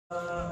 Oh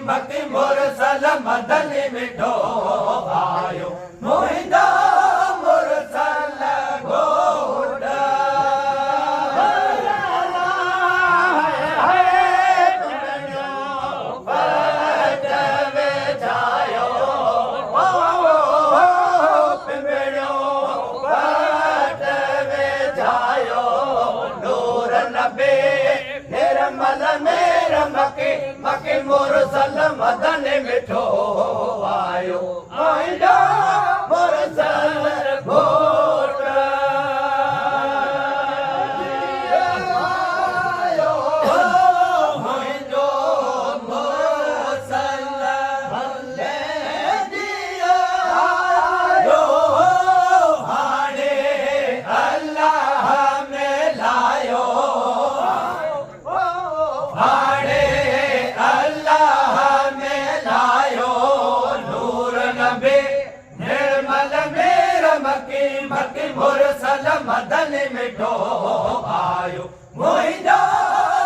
मकी Mursal मदनी मिठो आयो मुहिंदा मुरसल घोट मकी मुरसल मदन मिठो आयो मुहिंदा मुरसल घोट आयो मुहिंजो मुरसल भले दिया आयो हाणे अल्लाह में लायो हाणे मकी मुरसल मदन मिठो आयो मुहिंदा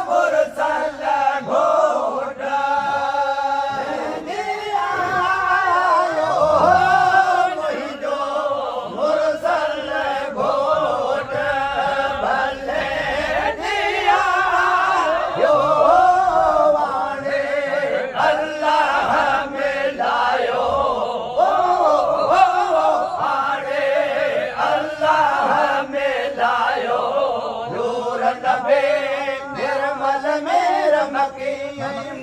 मुरसल घोट आयो मुहिंजो मुरसल घोट भले दिया यो वाणे अल्लाह में लायो मकी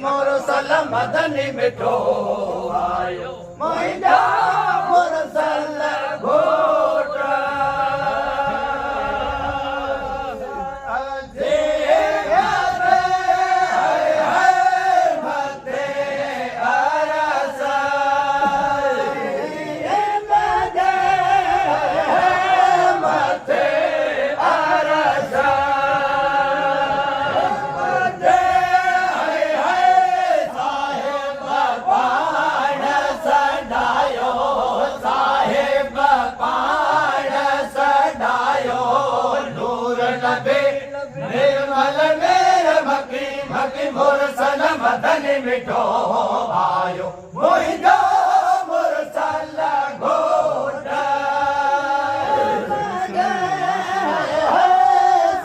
मुरसल मदनी मिठो आयो मुहिंदा मुरसल घोट मकी मुरसल मदनी मिठो आयो मुहिंदा मुरसल घोट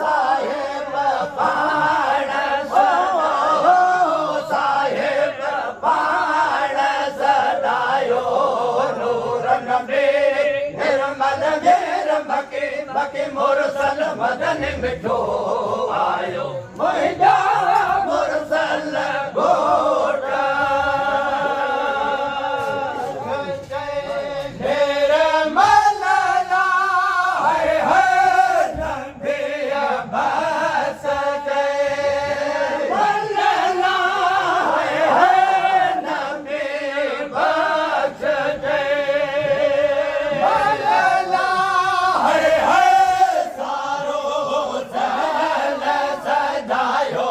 साहिब पाण साहिब पाण सदायो नूर नबी निर्मल मेर मकी मुरसल मदनी मिठो आयो मुहिंदा मुरसल घोट निर्मल है नबी बस मल्ला है नबी बस मल्ला है सारो सहल सजायो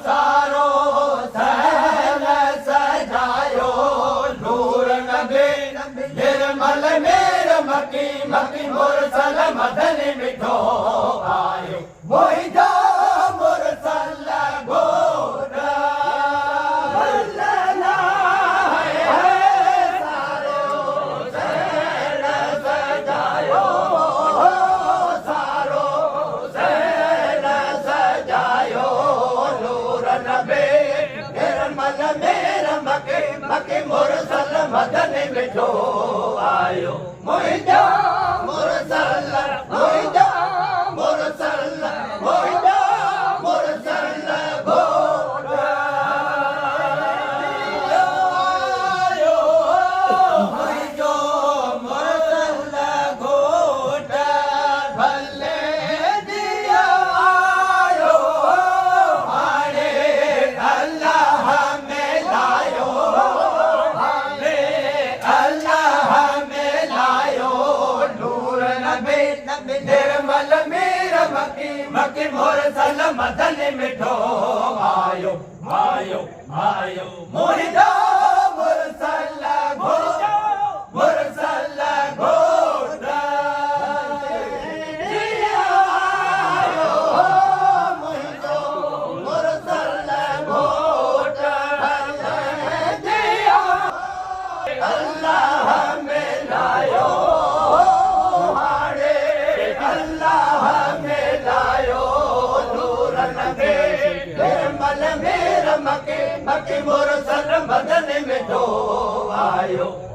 सारो सहल सजायो नूर नबी निर्मल मेर मकी मुरसल मदनी मिठो आयो मुहिंदा मुरसल घोट मल्ला है सारो सहल सजायो सारो सहल सजायो नूर नबी निर्मल मेर मकी मुरसल मदनी मिठो आयो मुहिंदा मुरसल मुहिंदा मुरसल मुहिंदा मुरसल घोट आयो मुहिंजो मुरसल घोट भले दिया आयो हाणे अल्लाह में लायो हाणे अल्लाह में लायो नूर नबी निर्मल मेर मकी मुरसल मदनी मिठो आयो आयो आयो मुहिंदा मुरसल घोट मुरसल घोट आयो मुहिंजो मुरसल घोट थे निर्मल में रमके मके मुरसल मदन में जो आयो